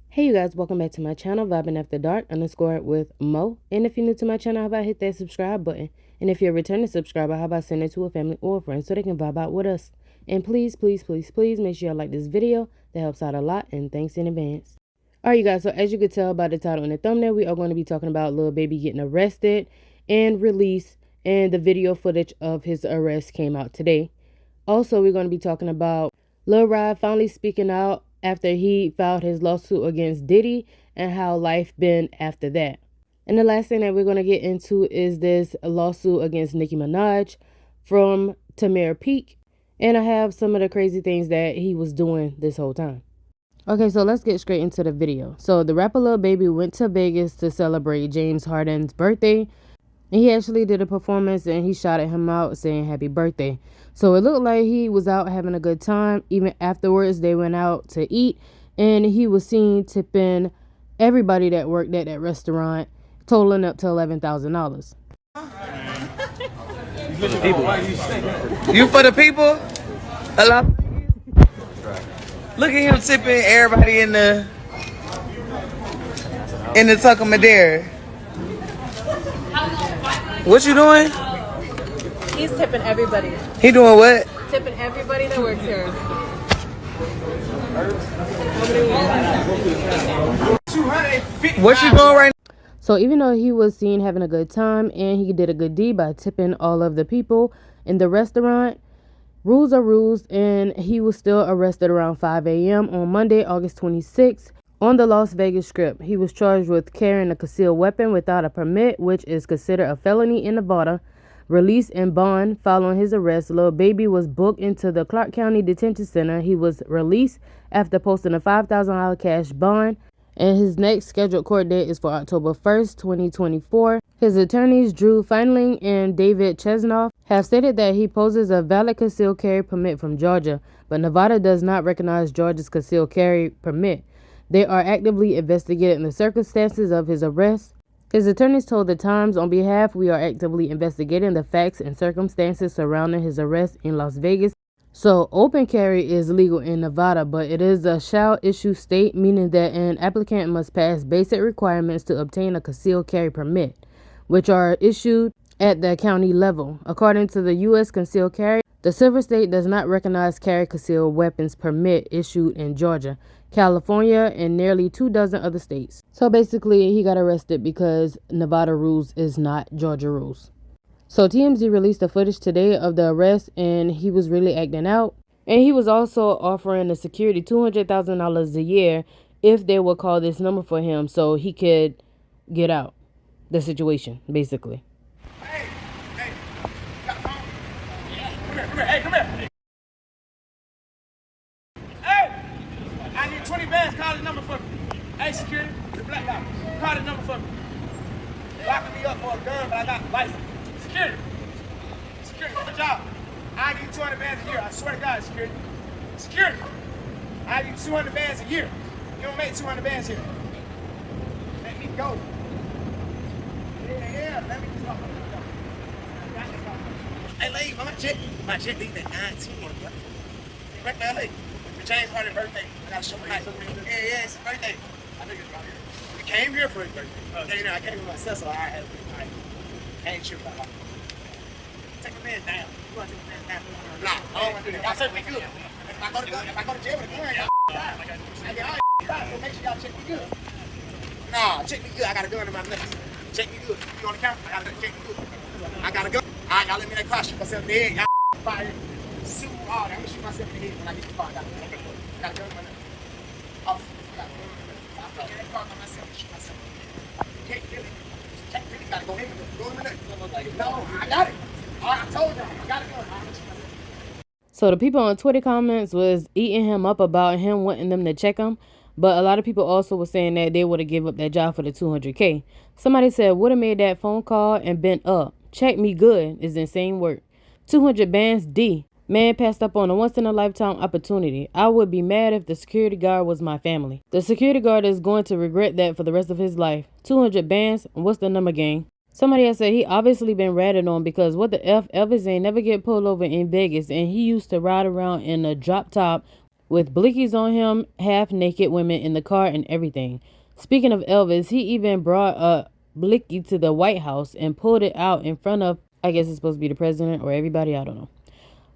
Hey you guys, welcome back to my channel, Vibing After Dark _ with Mo. And if you're new to my channel, how about hit that subscribe button? And if you're a returning subscriber, how about send it to a family or a friend so they can vibe out with us? And please, please, please, please make sure you like this video. That helps out a lot, and thanks in advance. Alright you guys, so as you can tell by the title and the thumbnail, we are going to be talking about Lil Baby getting arrested and released, and the video footage of his arrest came out today. Also, we're going to be talking about Lil Rod finally speaking out after he filed his lawsuit against Diddy and how life been after that. And the last thing that we're going to get into is this lawsuit against Nicki Minaj from Tameer Peak. And I have some of the crazy things that he was doing this whole time. Okay, so let's get straight into the video. So the rapper Lil Baby went to Vegas to celebrate James Harden's birthday. And he actually did a performance and he shouted him out saying happy birthday. So it looked like he was out having a good time. Even afterwards, they went out to eat and he was seen tipping everybody that worked at that restaurant, totaling up to $11,000. You for the people? Hello? Look at him tipping everybody in the Tucker Madeira. What you doing? He's tipping everybody. He doing what? Tipping everybody that works here. What you doing right now? So even though he was seen having a good time and he did a good deed by tipping all of the people in the restaurant, rules are rules, and he was still arrested around 5 a.m. on Monday, August 26th. On the Las Vegas Strip, he was charged with carrying a concealed weapon without a permit, which is considered a felony in Nevada. Released and bond following his arrest, Lil Baby was booked into the Clark County Detention Center. He was released after posting a $5,000 cash bond, and his next scheduled court date is for October 1st, 2024. His attorneys, Drew Feinling and David Chesnoff, have stated that he poses a valid concealed carry permit from Georgia, but Nevada does not recognize Georgia's concealed carry permit. They are actively investigating the circumstances of his arrest. His attorneys told The Times, on behalf, we are actively investigating the facts and circumstances surrounding his arrest in Las Vegas. So open carry is legal in Nevada, but it is a shall issue state, meaning that an applicant must pass basic requirements to obtain a concealed carry permit, which are issued at the county level. According to the U.S. Concealed Carry, the silver state does not recognize carry concealed weapons permit issued in Georgia, California, and nearly 24 other states. So basically, he got arrested because Nevada rules is not Georgia rules. So TMZ released the footage today of the arrest, and he was really acting out. And he was also offering the security $200,000 a year if they would call this number for him so he could get out the situation, basically. Come here. Hey, I need 20 bands. Call the number for me. Hey, security, the black guy. Call the number for me. They locking me up for a gun, but I got a license. Security, good job. I need 200 bands a year. I swear to God, security. I need 200 bands a year. You don't make 200 bands here. Let me go. Yeah, let me go. Hey, lady, my check leave at 9:10. Right now, hey, it's James Harden's birthday. I gotta show my life. Yeah, it's his birthday. I think it's right here. We came here for his birthday. I came with myself, so I ain't sure about it. Take the man down. You want to take the man down? Nah, I don't want to do that. Y'all said we good. If I go to jail with a gun, y'all die. So make sure y'all check me good. Nah, check me good. I got a gun in my neck. Check me good. You on the camera? I got a gun. Check me good. I got a gun. All right, y'all let me that car shoot myself dead. Y'all fire. Super hard. I'm gonna shoot myself in the head when I get the car. I got a gun in my neck. Oh, I got a gun in my neck. I'm gonna get that car by myself and shoot myself in the head. Can't kill it. Can't really gotta go in with it. Go in with it. No, I got it. All right, I told y'all. I got a gun. I'm gonna shoot myself. So the people on Twitter comments was eating him up about him wanting them to check him. But a lot of people also were saying that they would have given up that job for the $200K. Somebody said, would have made that phone call and been up. Check me good is insane work. 200 bands D. Man passed up on a once-in-a-lifetime opportunity. I would be mad if the security guard was my family. The security guard is going to regret that for the rest of his life. 200 bands, what's the number, gang? Somebody else said he obviously been ratted on because what the F, Elvis ain't never get pulled over in Vegas, and he used to ride around in a drop top with blickies on him, half naked women in the car and everything. Speaking of Elvis, he even brought a blicky to the White House and pulled it out in front of, I guess it's supposed to be the president or everybody, I don't know.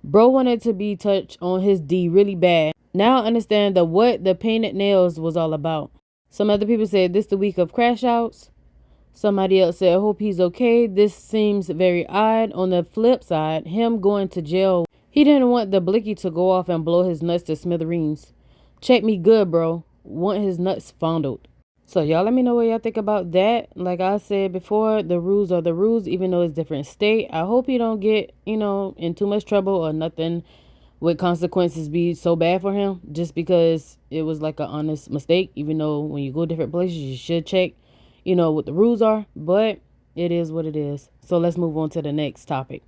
Bro wanted to be touched on his D really bad. Now I understand what the painted nails was all about. Some other people said this the week of crash outs. Somebody else said, hope he's okay. This seems very odd. On the flip side, him going to jail, he didn't want the blicky to go off and blow his nuts to smithereens. Check me good, bro. Want his nuts fondled. So y'all let me know what y'all think about that. Like I said before, the rules are the rules, even though it's different state. I hope he don't get, in too much trouble or nothing with consequences be so bad for him just because it was like an honest mistake, even though when you go different places, you should check what the rules are, but it is what it is. So let's move on to the next topic.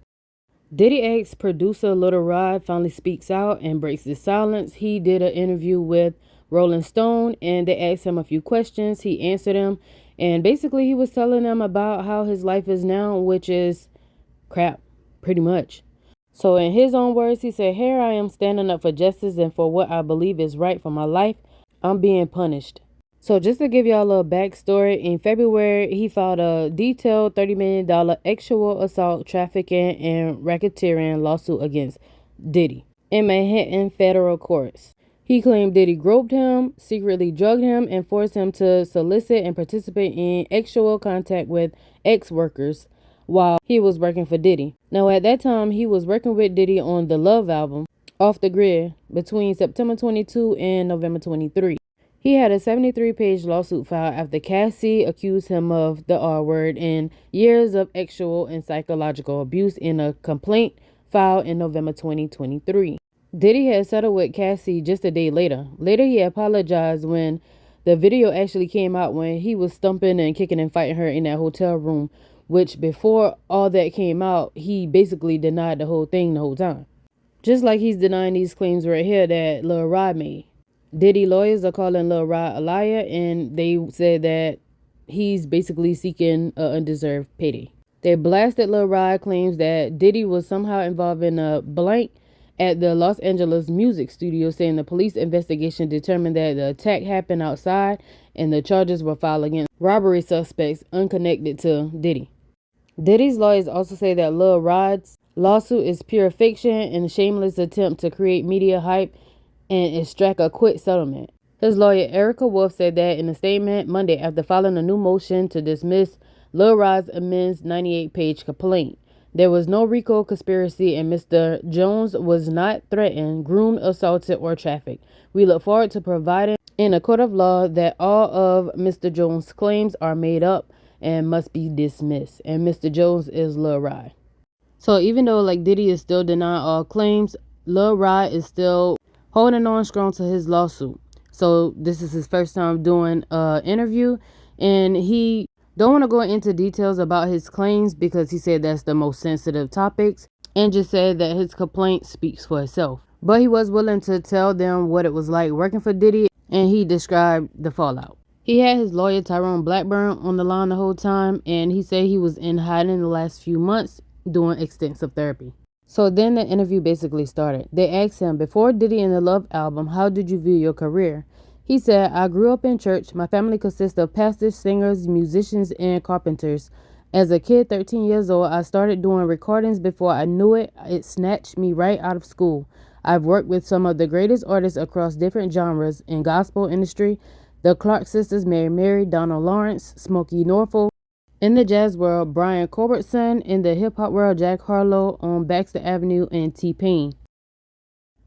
Diddy X producer Lil Rod finally speaks out and breaks his silence. He did an interview with Rolling Stone and they asked him a few questions. He answered them, and basically he was telling them about how his life is now, which is crap, pretty much. So in his own words, he said, here I am standing up for justice and for what I believe is right for my life. I'm being punished. So just to give y'all a little backstory, in February, he filed a detailed $30 million sexual assault, trafficking, and racketeering lawsuit against Diddy in Manhattan federal courts. He claimed Diddy groped him, secretly drugged him, and forced him to solicit and participate in sexual contact with ex-workers while he was working for Diddy. Now at that time, he was working with Diddy on the Love album, Off the Grid, between September 22 and November 23. He had a 73-page lawsuit filed after Cassie accused him of the R word and years of sexual and psychological abuse in a complaint filed in November 2023. Diddy had settled with Cassie just a day later. Later, he apologized when the video actually came out when he was stumping and kicking and fighting her in that hotel room, which before all that came out, he basically denied the whole thing the whole time. Just like he's denying these claims right here that Lil Rod made. Diddy lawyers are calling Lil Rod a liar, and they said that he's basically seeking an undeserved payday. They blasted Lil Rod claims that Diddy was somehow involved in a blank at the Los Angeles music studio, saying the police investigation determined that the attack happened outside and the charges were filed against robbery suspects unconnected to Diddy. Diddy's lawyers also say that Lil Rod's lawsuit is pure fiction and a shameless attempt to create media hype and extract a quick settlement. His lawyer Erica Wolf said that in a statement Monday after filing a new motion to dismiss Lil Rod's immense 98-page complaint. There was no RICO conspiracy and Mr. Jones was not threatened, groomed, assaulted, or trafficked. We look forward to providing in a court of law that all of Mr. Jones' claims are made up and must be dismissed. And Mr. Jones is Lil Rod. So even though Diddy is still denying all claims, Lil Rod is still holding on strong to his lawsuit. So this is his first time doing an interview, and he don't want to go into details about his claims because he said that's the most sensitive topics, and just said that his complaint speaks for itself. But he was willing to tell them what it was like working for Diddy, and he described the fallout. He had his lawyer Tyrone Blackburn on the line the whole time, and he said he was in hiding the last few months doing extensive therapy. So then the interview basically started. They asked him, before Diddy and the Love album, how did you view your career? He said, I grew up in church. My family consists of pastors, singers, musicians, and carpenters. As a kid, 13 years old, I started doing recordings. Before I knew it, it snatched me right out of school. I've worked with some of the greatest artists across different genres in gospel industry. The Clark sisters, Mary, Donald Lawrence, Smokey Norfolk. In the jazz world, Brian Culbertson. In the hip-hop world, Jack Harlow on Baxter Avenue and T-Pain.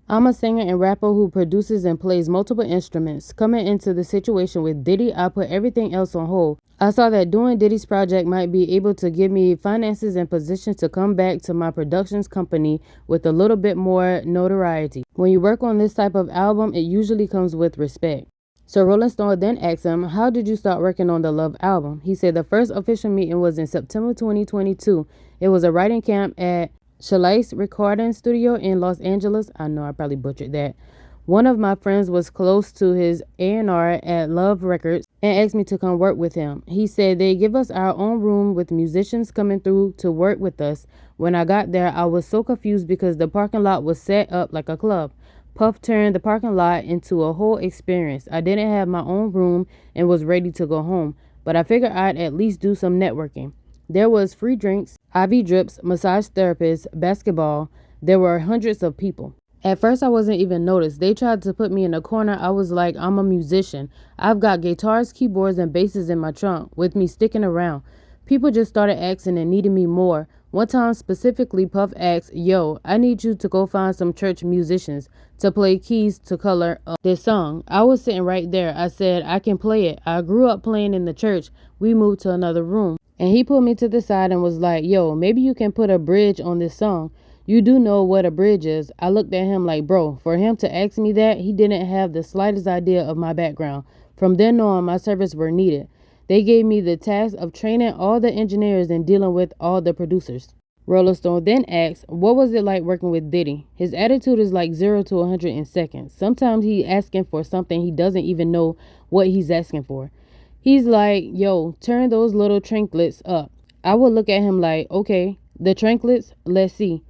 I'm a singer and rapper who produces and plays multiple instruments. Coming into the situation with Diddy, I put everything else on hold. I saw that doing Diddy's project might be able to give me finances and position to come back to my productions company with a little bit more notoriety. When you work on this type of album, it usually comes with respect. So Rolling Stone then asked him, how did you start working on the Love album? He said the first official meeting was in September 2022. It was a writing camp at Chalice Recording Studio in Los Angeles. I know I probably butchered that. One of my friends was close to his A&R at Love Records and asked me to come work with him. He said they give us our own room with musicians coming through to work with us. When I got there, I was so confused because the parking lot was set up like a club. Puff turned the parking lot into a whole experience. I didn't have my own room and was ready to go home, but I figured I'd at least do some networking. There was free drinks, IV drips, massage therapists, basketball. There were hundreds of people. At first, I wasn't even noticed. They tried to put me in a corner. I was like, I'm a musician. I've got guitars, keyboards, and basses in my trunk with me sticking around. People just started asking and needing me more. One time specifically, Puff asked, yo, I need you to go find some church musicians to play keys to color up this song. I was sitting right there. I said, I can play it. I grew up playing in the church. We moved to another room. And he pulled me to the side and was like, yo, maybe you can put a bridge on this song. You do know what a bridge is. I looked at him like, bro, for him to ask me that, he didn't have the slightest idea of my background. From then on, my services were needed. They gave me the task of training all the engineers and dealing with all the producers. Rolling Stone then asked, what was it like working with Diddy? His attitude is like 0 to 100 in seconds. Sometimes he's asking for something he doesn't even know what he's asking for. He's like, yo, turn those little trinklets up. I would look at him like, okay, the trinklets, let's see.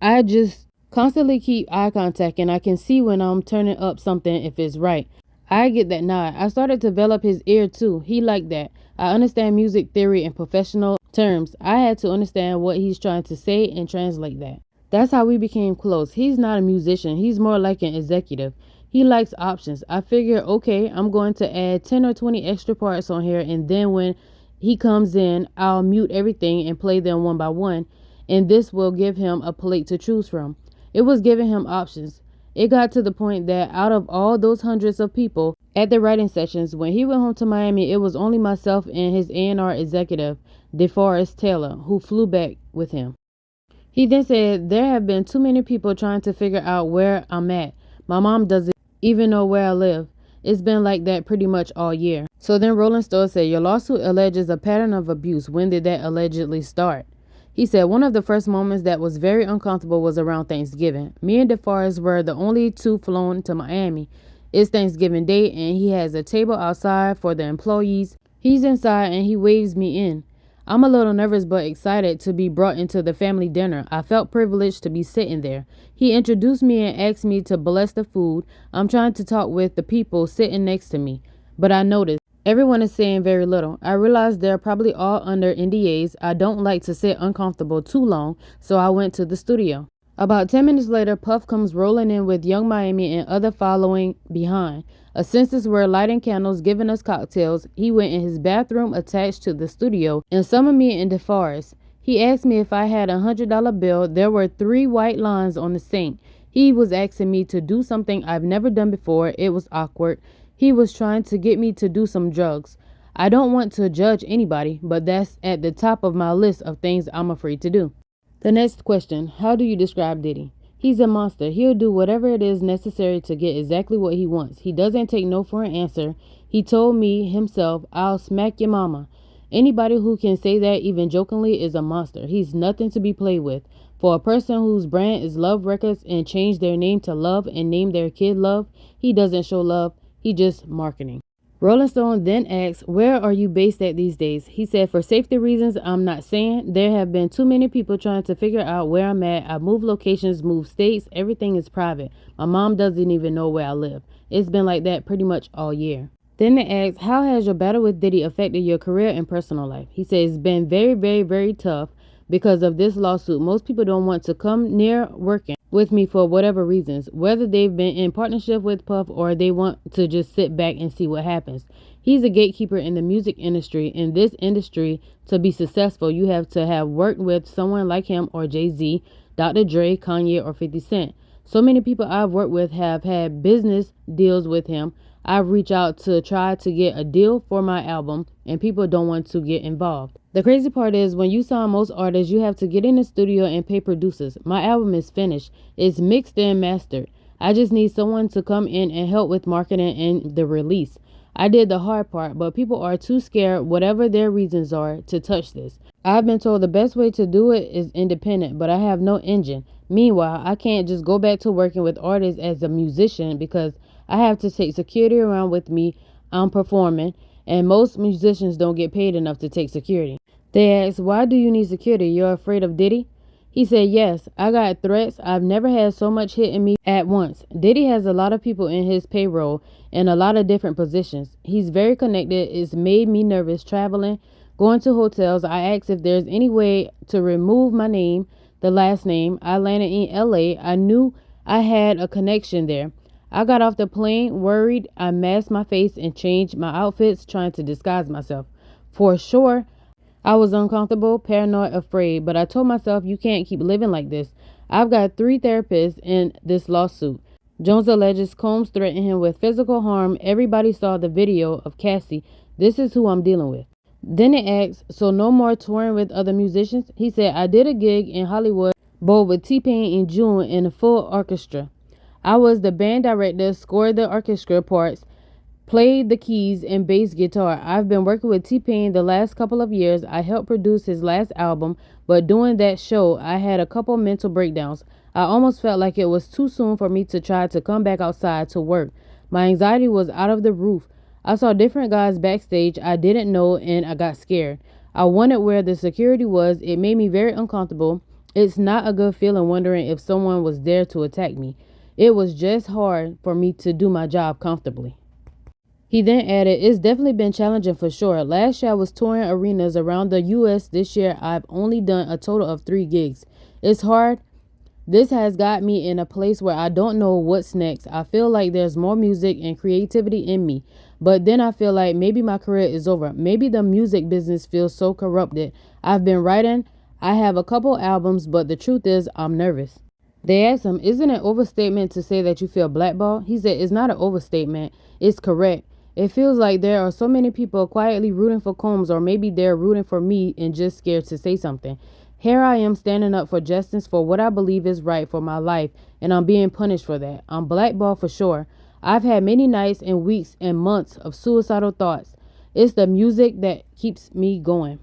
I just constantly keep eye contact and I can see when I'm turning up something if it's right. I get that nod. I started to develop his ear too. He liked that. I understand music theory in professional terms. I had to understand what he's trying to say and translate that. That's how we became close. He's not a musician. He's more like an executive. He likes options. I figure, okay, I'm going to add 10 or 20 extra parts on here, and then when he comes in, I'll mute everything and play them one by one. And this will give him a plate to choose from. It was giving him options. It got to the point that out of all those hundreds of people at the writing sessions, when he went home to Miami, it was only myself and his A&R executive, DeForest Taylor, who flew back with him. He then said, there have been too many people trying to figure out where I'm at. My mom doesn't even know where I live. It's been like that pretty much all year. So then Rolling Stone said, your lawsuit alleges a pattern of abuse. When did that allegedly start? He said, one of the first moments that was very uncomfortable was around Thanksgiving. Me and DeForest were the only two flown to Miami. It's Thanksgiving Day and he has a table outside for the employees. He's inside and he waves me in. I'm a little nervous but excited to be brought into the family dinner. I felt privileged to be sitting there. He introduced me and asked me to bless the food. I'm trying to talk with the people sitting next to me, but I noticed everyone is saying very little. I realized they're probably all under NDAs. I don't like to sit uncomfortable too long, so I went to the studio. About 10 minutes later, Puff comes rolling in with Young Miami and other following behind. A census were lighting candles, giving us cocktails. He went in his bathroom attached to the studio and summoned me in DeForest. He asked me if I had a $100 bill. There were 3 white lines on the sink. He was asking me to do something I've never done before. It was awkward. He was trying to get me to do some drugs. I don't want to judge anybody, but that's at the top of my list of things I'm afraid to do. The next question, how do you describe Diddy? He's a monster. He'll do whatever it is necessary to get exactly what he wants. He doesn't take no for an answer. He told me himself, I'll smack your mama. Anybody who can say that even jokingly is a monster. He's nothing to be played with. For a person whose brand is Love Records and changed their name to Love and named their kid Love, he doesn't show love. He just marketing. Rolling Stone then asked, where are you based at these days? He said, for safety reasons, I'm not saying. There have been too many people trying to figure out where I'm at. I moved locations, moved states. Everything is private. My mom doesn't even know where I live. It's been like that pretty much all year. Then they asked, how has your battle with Diddy affected your career and personal life? He said, it's been very, very, very tough because of this lawsuit. Most people don't want to come near working with me for whatever reasons, whether they've been in partnership with Puff or they want to just sit back and see what happens. He's a gatekeeper in the music industry. In this industry, to be successful, you have to have worked with someone like him or Jay-Z, Dr. Dre, Kanye, or 50 Cent. So many people I've worked with have had business deals with him. I've reached out to try to get a deal for my album, and people don't want to get involved. The crazy part is when you sign most artists, you have to get in the studio and pay producers. My album is finished. It's mixed and mastered. I just need someone to come in and help with marketing and the release. I did the hard part, but people are too scared, whatever their reasons are, to touch this. I've been told the best way to do it is independent, but I have no engine. Meanwhile, I can't just go back to working with artists as a musician because I have to take security around with me. I'm performing, and most musicians don't get paid enough to take security. They asked, why do you need security? You're afraid of Diddy? He said, yes, I got threats. I've never had so much hitting me at once. Diddy has a lot of people in his payroll in a lot of different positions. He's very connected. It's made me nervous traveling, going to hotels. I asked if there's any way to remove my name, the last name. I landed in LA. I knew I had a connection there. I got off the plane worried. I masked my face and changed my outfits, trying to disguise myself. For sure, I was uncomfortable, paranoid, afraid, but I told myself you can't keep living like this. I've got 3 therapists in this lawsuit. Jones alleges Combs threatened him with physical harm. Everybody saw the video of Cassie. This is who I'm dealing with. Then it asks, so no more touring with other musicians? He said, I did a gig in Hollywood, both with T-Pain in June in a full orchestra. I was the band director, scored the orchestra parts, played the keys and bass guitar. I've been working with T-Pain the last couple of years. I helped produce his last album, but during that show, I had a couple mental breakdowns. I almost felt like it was too soon for me to try to come back outside to work. My anxiety was out of the roof. I saw different guys backstage I didn't know and I got scared. I wondered where the security was. It made me very uncomfortable. It's not a good feeling wondering if someone was there to attack me. It was just hard for me to do my job comfortably. He then added, it's definitely been challenging for sure. Last year I was touring arenas around the U.S. This year I've only done a total of 3 gigs. It's hard. This has got me in a place where I don't know what's next. I feel like there's more music and creativity in me. But then I feel like maybe my career is over. Maybe the music business feels so corrupted. I've been writing. I have a couple albums, but the truth is I'm nervous. They asked him, isn't it an overstatement to say that you feel blackballed? He said, it's not an overstatement. It's correct. It feels like there are so many people quietly rooting for Combs, or maybe they're rooting for me and just scared to say something. Here I am standing up for justice, for what I believe is right for my life, and I'm being punished for that. I'm blackballed for sure. I've had many nights and weeks and months of suicidal thoughts. It's the music that keeps me going.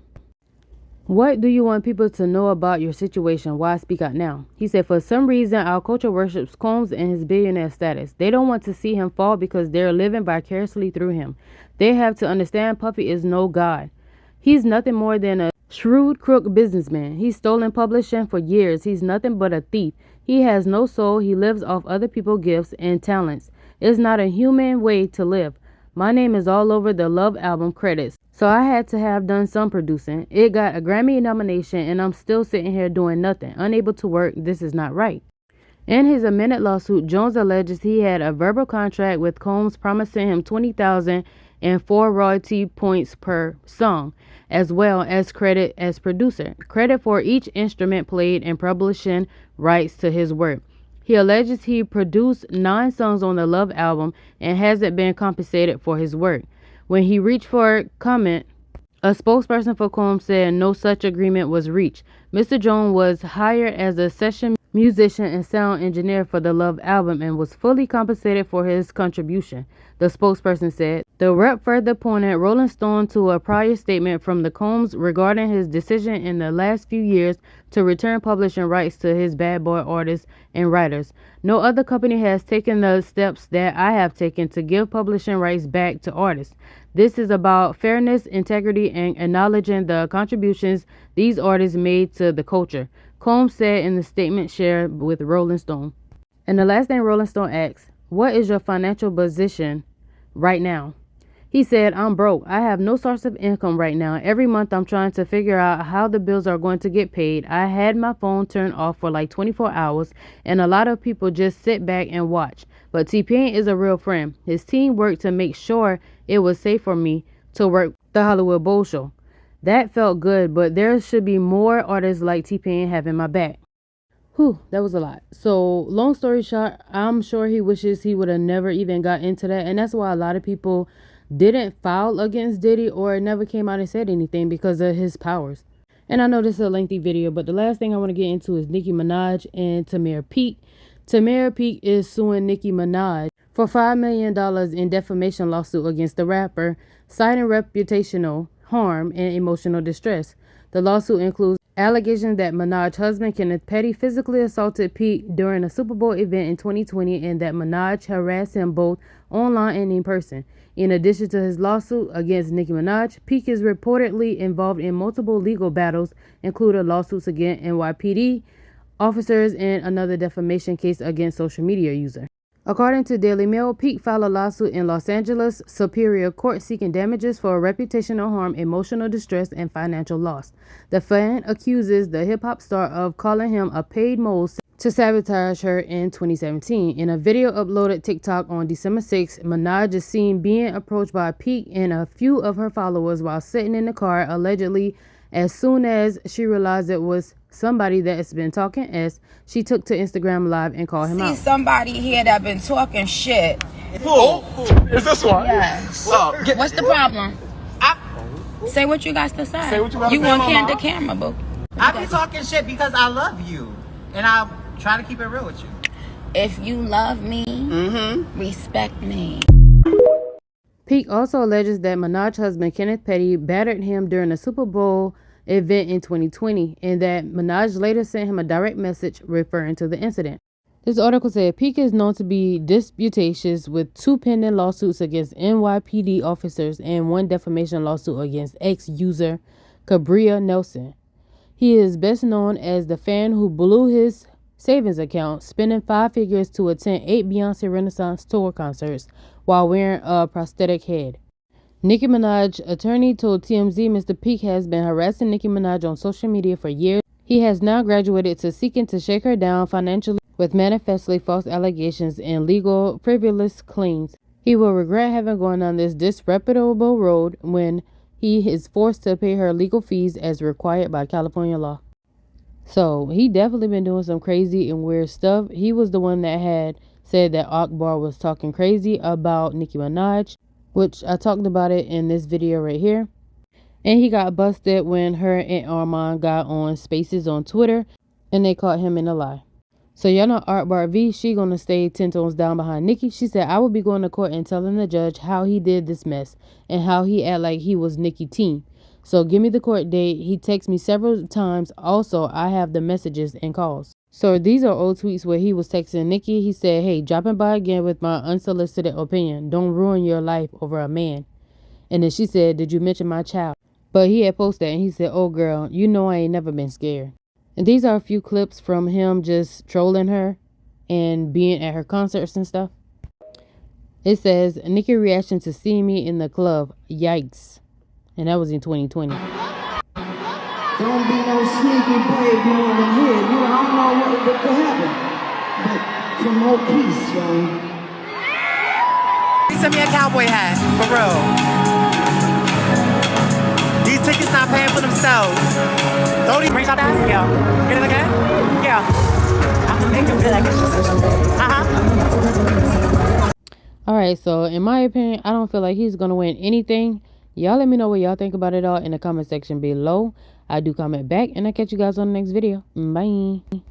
What do you want people to know about your situation? Why speak out now? He said, for some reason, our culture worships Combs and his billionaire status. They don't want to see him fall because they're living vicariously through him. They have to understand Puffy is no god. He's nothing more than a shrewd crook businessman. He's stolen publishing for years. He's nothing but a thief. He has no soul. He lives off other people's gifts and talents. It's not a human way to live. My name is all over the Love album credits, so I had to have done some producing. It got a Grammy nomination and I'm still sitting here doing nothing, unable to work. This is not right. In his amended lawsuit, Jones alleges he had a verbal contract with Combs promising him $20,000 and 4 royalty points per song, as well as credit as producer, credit for each instrument played and publishing rights to his work. He alleges he produced 9 songs on the Love album and hasn't been compensated for his work. When he reached for comment, a spokesperson for Combs said no such agreement was reached. Mr. Jones was hired as a session musician and sound engineer for the Love album and was fully compensated for his contribution, the spokesperson said. The rep further pointed Rolling Stone to a prior statement from the Combs regarding his decision in the last few years to return publishing rights to his bad boy artists and writers. No other company has taken the steps that I have taken to give publishing rights back to artists. This is about fairness, integrity, and acknowledging the contributions these artists made to the culture, Combs said in the statement shared with Rolling Stone. And the last thing Rolling Stone asks, what is your financial position right now? He said, I'm broke. I have no source of income right now. Every month I'm trying to figure out how the bills are going to get paid. I had my phone turned off for like 24 hours and a lot of people just sit back and watch. But T-Pain is a real friend. His team worked to make sure it was safe for me to work the Hollywood Bowl show. That felt good, but there should be more artists like T-Pain having my back. Whew, that was a lot. So long story short, I'm sure he wishes he would have never even got into that. And that's why a lot of people didn't file against Diddy or never came out and said anything because of his powers. And I know this is a lengthy video, but the last thing I want to get into is Nicki Minaj and Tameer Peak. Tameer Peak is suing Nicki Minaj for $5 million in defamation lawsuit against the rapper, citing reputational harm and emotional distress. The lawsuit includes allegations that Minaj's husband, Kenneth Petty, physically assaulted Pete during a Super Bowl event in 2020 and that Minaj harassed him both online and in person. In addition to his lawsuit against Nicki Minaj, Pete is reportedly involved in multiple legal battles, including lawsuits against NYPD officers and another defamation case against social media user. According to Daily Mail, Pete filed a lawsuit in Los Angeles Superior Court seeking damages for reputational harm, emotional distress, and financial loss. The fan accuses the hip-hop star of calling him a paid mole to sabotage her in 2017. In a video uploaded TikTok on December 6, Minaj is seen being approached by Pete and a few of her followers while sitting in the car, allegedly. As soon as she realized it was somebody that has been talking S, she took to Instagram Live and called him out. See somebody here that been talking shit. Who? Is this one? Yes. What's the problem? Say what you got to say. Say what you got to You say, want mama. the camera, boo. I be talking shit because I love you. And I'm trying to keep it real with you. If you love me, respect me. Pete also alleges that Minaj's husband, Kenneth Petty, battered him during a Super Bowl event in 2020 and that Minaj later sent him a direct message referring to the incident. This article said Pete is known to be disputatious with 2 pending lawsuits against NYPD officers and 1 defamation lawsuit against ex-user Cabria Nelson. He is best known as the fan who blew his savings account, spending 5 figures to attend 8 Beyonce Renaissance tour concerts while wearing a prosthetic head. Nicki Minaj's attorney told TMZ Mr. Pete has been harassing Nicki Minaj on social media for years. He has now graduated to seeking to shake her down financially with manifestly false allegations and legal frivolous claims. He will regret having gone down this disreputable road when he is forced to pay her legal fees as required by California law. So he definitely been doing some crazy and weird stuff. He was the one that had said that Akbar was talking crazy about Nicki Minaj, which I talked about it in this video right here. And he got busted when her and Armand got on Spaces on Twitter and they caught him in a lie. So y'all know Akbar V, she gonna stay 10 tones down behind Nicki. She said, I will be going to court and telling the judge how he did this mess and how he act like he was Nicki team. So give me the court date. He texted me several times. Also, I have the messages and calls. So these are old tweets where he was texting Nicki. He said, hey, dropping by again with my unsolicited opinion. Don't ruin your life over a man. And then she said, did you mention my child? But he had posted and he said, oh girl, you know I ain't never been scared. And these are a few clips from him just trolling her and being at her concerts and stuff. It says, Nicki reaction to seeing me in the club. Yikes. And that was in 2020. Don't be no sneaky brave man in here. You don't know what could happen. But promote peace, yo. He sent me a cowboy hat, for real. These tickets not paying for themselves. Don't even screenshot that? Yeah. Get it again? Yeah. I'm gonna make him feel like it's just Alright, so in my opinion, I don't feel like he's gonna win anything. Y'all let me know what y'all think about it all in the comment section below. I do comment back and I'll catch you guys on the next video. Bye.